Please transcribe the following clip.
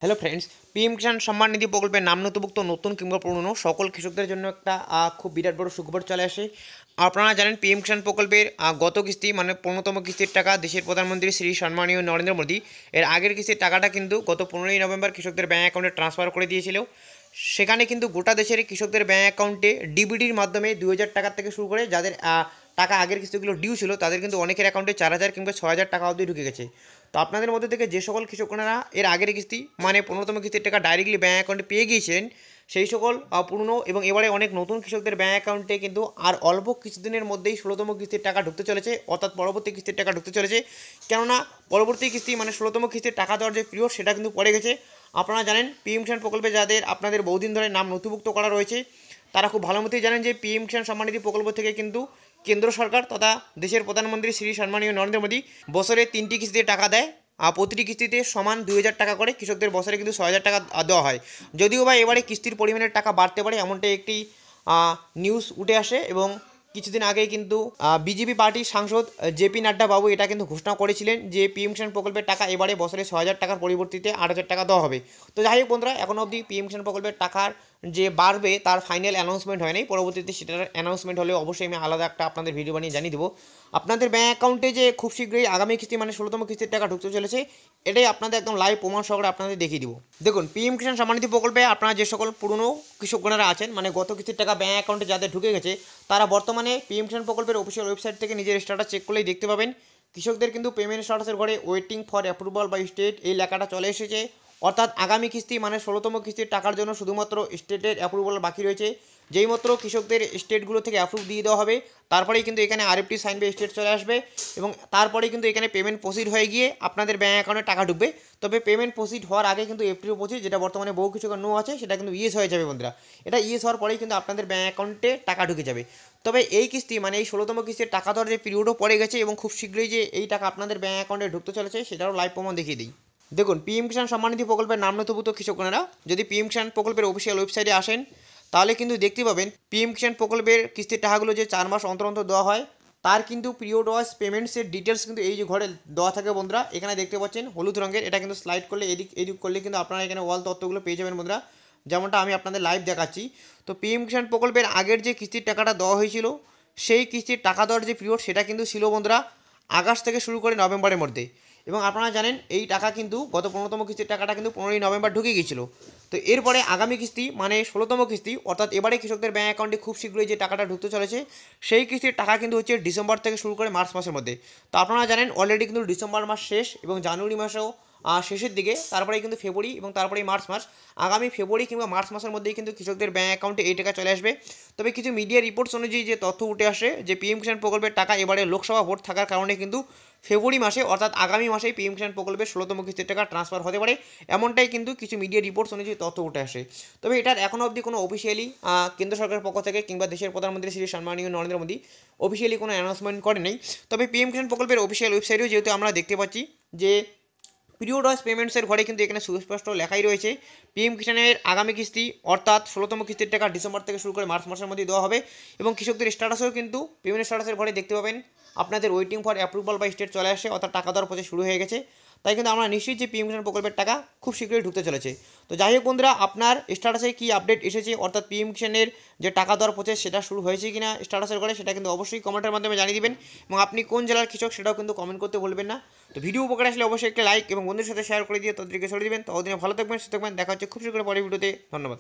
Hello friends, PM Kisan Samman Nidhi প্রকল্পের নাম নথিভুক্ত নতুন কিংবা পুরনো সকল কৃষকদের জন্য একটা খুব বিরাট বড় সুখবর চলে আসে। আপনারা জানেন পিএম কিষাণ প্রকল্পের গত কিস্তি মানে 15তম কিস্তির টাকা দেশের প্রধানমন্ত্রী শ্রী সম্মানীয় নরেন্দ্র মোদী এর আগের কিস্তির টাকাটা কিন্তু গত 15ই নভেম্বর কৃষকদের ব্যাঙ্ক অ্যাকাউন্টে ট্রান্সফার করে দিয়েছিল। সেখানে কিন্তু গোটা দেশের কৃষকদের ব্যাঙ্ক অ্যাকাউন্টে ডিবিটির মাধ্যমে 2000 টাকা থেকে শুরু করে যাদের টাকা আগের কিস্তিগুলো ডিউ ছিল তাদের কিন্তু অনেকের অ্যাকাউন্টে 4000 কিংবা 6000 টাকা অবধি ঢুকে গেছে। তো আপনাদের মধ্যে থেকে যে সকল কৃষকরা এর আগের কিস্তি মানে 15তম কিস্তির টাকা ডাইরেক্টলি ব্যাঙ্ক অ্যাকাউন্টে পেয়ে গিয়েছিলেন, সেই সকল পুরনো এবং এবারে অনেক নতুন কৃষকদের ব্যাঙ্ক অ্যাকাউন্টে কিন্তু আর অল্প কিছুদিনের মধ্যেই 16তম কিস্তির টাকা ঢুকতে চলেছে, অর্থাৎ পরবর্তী কিস্তির টাকা ঢুকতে চলেছে। কেননা পরবর্তী কিস্তি মানে 16তম কিস্তির টাকা দেওয়ার যে পিরিয়ড সেটা কিন্তু পড়ে গেছে। আপনারা জানেন পিএম কিষাণ প্রকল্পে যাদের আপনাদের বহুদিন ধরে নাম নথিভুক্ত করা রয়েছে তারা খুব ভালো মতোই জানেন যে পিএম কিষাণ সম্মান নিধি প্রকল্প থেকে কিন্তু কেন্দ্র সরকার তথা দেশের প্রধানমন্ত্রী শ্রী সম্মানীয় নরেন্দ্র মোদী বছরে 3টি কিস্তিতে টাকা দেয়। প্রতিটি কিস্তিতে সমান 2000 টাকা করে কৃষকদের বছরে কিন্তু 6000 টাকা দেওয়া হয়। যদিও বা এবারে কিস্তির পরিমাণের টাকা বাড়তে পারে এমনটাই একটি নিউজ উঠে আসে এবং কিছুদিন আগেই কিন্তু বিজেপি পার্টির সাংসদ জেপি নাড্ডা বাবু এটা কিন্তু ঘোষণা করেছিলেন যে পিএম কিষাণ প্রকল্পের টাকা এবারে বছরে 6000 টাকার পরিবর্তিতে 8000 টাকা দেওয়া হবে। তো যাই হোক বন্ধুরা, এখনও অবধি পিএম কিষাণ প্রকল্পের টাকার যে বাড়বে তার ফাইনাল অ্যানাউন্সমেন্ট হয়নি। পরবর্তীতে সেটার অ্যানাউন্সমেন্ট হলে অবশ্যই আমি আলাদা একটা আপনাদের ভিডিও বানিয়ে জানিয়ে দেবো। আপনাদের ব্যাঙ্ক অ্যাকাউন্টে যে খুব শীঘ্রই আগামী কিস্তি মানে 16তম কিস্তির টাকা ঢুকতে চলেছে এটাই আপনাদের একদম লাইভ প্রমাণ সহকারে আপনাদের দেখিয়ে দিব। দেখুন, পিএম কিষাণ সম্মান নিধি প্রকল্পে আপনারা যে সকল পুরনো কৃষকগণেরা আছেন মানে গত কিস্তির টাকা ব্যাঙ্ক অ্যাকাউন্টে যাদের ঢুকে গেছে তারা বর্তমানে পিএম কিষাণ প্রকল্পের অফিসিয়াল ওয়েবসাইট থেকে নিজের স্ট্যাটাস চেক করলেই দেখতে পাবেন কৃষকদের কিন্তু পেমেন্ট স্ট্যাটাসের ঘরে waiting for approval by state এই লেখাটা চলে এসেছে। অর্থাৎ আগামী কিস্তি মানে 16তম কিস্তির টাকার জন্য শুধুমাত্র স্টেটের অ্যাপ্রুভাল বাকি রয়েছে। যেই মাত্র কৃষকদের স্টেটগুলো থেকে অ্যাপ্রুভ দিয়ে দেওয়া হবে তারপরেই কিন্তু এখানে আরএফটি সাইন বাই স্টেট চলে আসবে এবং তারপরেই কিন্তু এখানে পেমেন্ট প্রসিড হয়ে গিয়ে আপনাদের ব্যাঙ্ক অ্যাকাউন্টে টাকা ঢুকবে। তবে পেমেন্ট প্রসিড হওয়ার আগে কিন্তু এপ্রিল 25 যেটা বর্তমানে বহু কৃষকের নো আছে সেটা কিন্তু ইয়েস হয়ে যাবে বন্ধুরা। এটা ইয়েস হওয়ার পরেই কিন্তু আপনাদের ব্যাঙ্ক অ্যাকাউন্টে টাকা ঢুকে যাবে। তবে এই কিস্তি মানে এই 16তম কিস্তির টাকা দেওয়ার যে পিরিয়ডও পড়ে গেছে এবং খুব শীঘ্রই যে এই টাকা আপনাদের ব্যাঙ্ক অ্যাকাউন্টে ঢুকতে চলেছে সেটারও লাইভ প্রমাণ দেখিয়ে দিই। দেখুন, পিএম কিষাণ সম্মান নিধি প্রকল্পের নাম নথিভুক্ত কৃষকরা যদি পিএম কিষাণ প্রকল্পের অফিসিয়াল ওয়েবসাইটে আসেন তাহলে কিন্তু দেখতে পাবেন পিএম কিষাণ প্রকল্পের কিস্তির টাকাগুলো যে 4 মাস অন্তর অন্তর দেওয়া হয় তার কিন্তু পিরিয়ড ওয়াইজ পেমেন্টসের ডিটেলস কিন্তু এই যে ঘরে দেওয়া থাকে বন্ধুরা। এখানে দেখতে পাচ্ছেন হলুদ রঙের, এটা কিন্তু স্লাইড করলে এদিক করলে কিন্তু আপনারা এখানে ওয়াল তথ্যগুলো পেয়ে যাবেন বন্ধুরা, যেমনটা আমি আপনাদের লাইভ দেখাচ্ছি। তো পিএম কিষাণ প্রকল্পের আগের যে কিস্তির টাকাটা দেওয়া হয়েছিল সেই কিস্তির টাকা দেওয়ার যে পিরিয়ড সেটা কিন্তু ছিল বন্ধুরা আগস্ট থেকে শুরু করে নভেম্বরের মধ্যে। এবং আপনারা জানেন এই টাকা কিন্তু গত 15তম কিস্তির টাকাটা কিন্তু 15ই নভেম্বর ঢুকে গিয়েছিল। তো এরপরে আগামী কিস্তি মানে 16তম কিস্তি অর্থাৎ এবারে কৃষকদের ব্যাঙ্ক অ্যাকাউন্টে খুব শীঘ্রই যে টাকাটা ঢুকতে চলেছে সেই কিস্তির টাকা কিন্তু হচ্ছে ডিসেম্বর থেকে শুরু করে মার্চ মাসের মধ্যে। তো আপনারা জানেন অলরেডি কিন্তু ডিসেম্বর মাস শেষ এবং জানুয়ারি মাসেও শেষের দিকে, তারপরে কিন্তু ফেব্রুয়ারি এবং তারপরে মার্চ মাস। আগামী ফেব্রুয়ারি কিংবা মার্চ মাসের মধ্যেই কিন্তু কৃষকদের ব্যাঙ্ক অ্যাকাউন্টে এই টাকা চলে আসবে। তবে কিছু মিডিয়া রিপোর্টস অনুযায়ী যে তথ্য উঠে আসে যে পিএম কিষাণ প্রকল্পের টাকা এবারে লোকসভা ভোট থাকার কারণে কিন্তু ফেব্রুয়ারি মাসে অর্থাৎ আগামী মাসেই পিএম কিষাণ প্রকল্পের 16তম কিস্তির টাকা ট্রান্সফার হতে পারে, এমনটাই কিন্তু কিছু মিডিয়া রিপোর্টস অনুযায়ী তথ্য উঠে আসে। তবে এটার এখনও অবধি কোনো অফিসিয়ালি কেন্দ্র সরকারের পক্ষ থেকে কিংবা দেশের প্রধানমন্ত্রী শ্রী সম্মানীয় নরেন্দ্র মোদী অফিসিয়ালি কোনো অ্যানাউন্সমেন্ট করে নেই। তবে পিএম কিষাণ প্রকল্পের অফিসিয়াল ওয়েবসাইটেও যেহেতু আমরা দেখতে পাচ্ছি যে পিরিয়ড ওয়াইজ পেমেন্টসের ঘরে কিন্তু এখানে সুস্পষ্ট লেখাই রয়েছে পিএম কিষাণের আগামী কিস্তি অর্থাৎ 16তম কিস্তির টাকা ডিসেম্বর থেকে শুরু করে মার্চ মাসের মধ্যে দেওয়া হবে। এবং কৃষকদের স্ট্যাটাসেও কিন্তু পেমেন্ট স্ট্যাটাসের ঘরে দেখতে পাবেন আপনাদের waiting for approval by state চলে আসে, অর্থাৎ টাকা দেওয়ার প্রসেস শুরু হয়ে গেছে। তাই কিন্তু আমরা নিশ্চিত যে পিএম কিষাণ প্রকল্পের টাকা খুব শীঘ্রই ঢুকতে চলেছে। তো যাই হোক বন্ধুরা, আপনার স্ট্যাটাসে কী আপডেট এসেছে অর্থাৎ পিএম কিষাণের যে টাকা দেওয়ার প্রসেস সেটা শুরু হয়েছে কিনা স্ট্যাটাসের ঘরে সেটা কিন্তু অবশ্যই কমেন্টের মাধ্যমে জানিয়ে দিবেন এবং আপনি কোন জেলার কৃষক সেটাও কিন্তু কমেন্ট করতে বলবেন না। তো ভিডিও উপকার আসলে অবশ্যই একটা লাইক এবং বন্ধুদের সাথে শেয়ার করে দিয়ে তাদেরকে ছড়িয়ে দিবেন। ততদিনে ভালো থাকবেন, সুস্থ থাকবেন, দেখা হচ্ছে খুব শীঘ্রই পরের ভিডিওতে। ধন্যবাদ।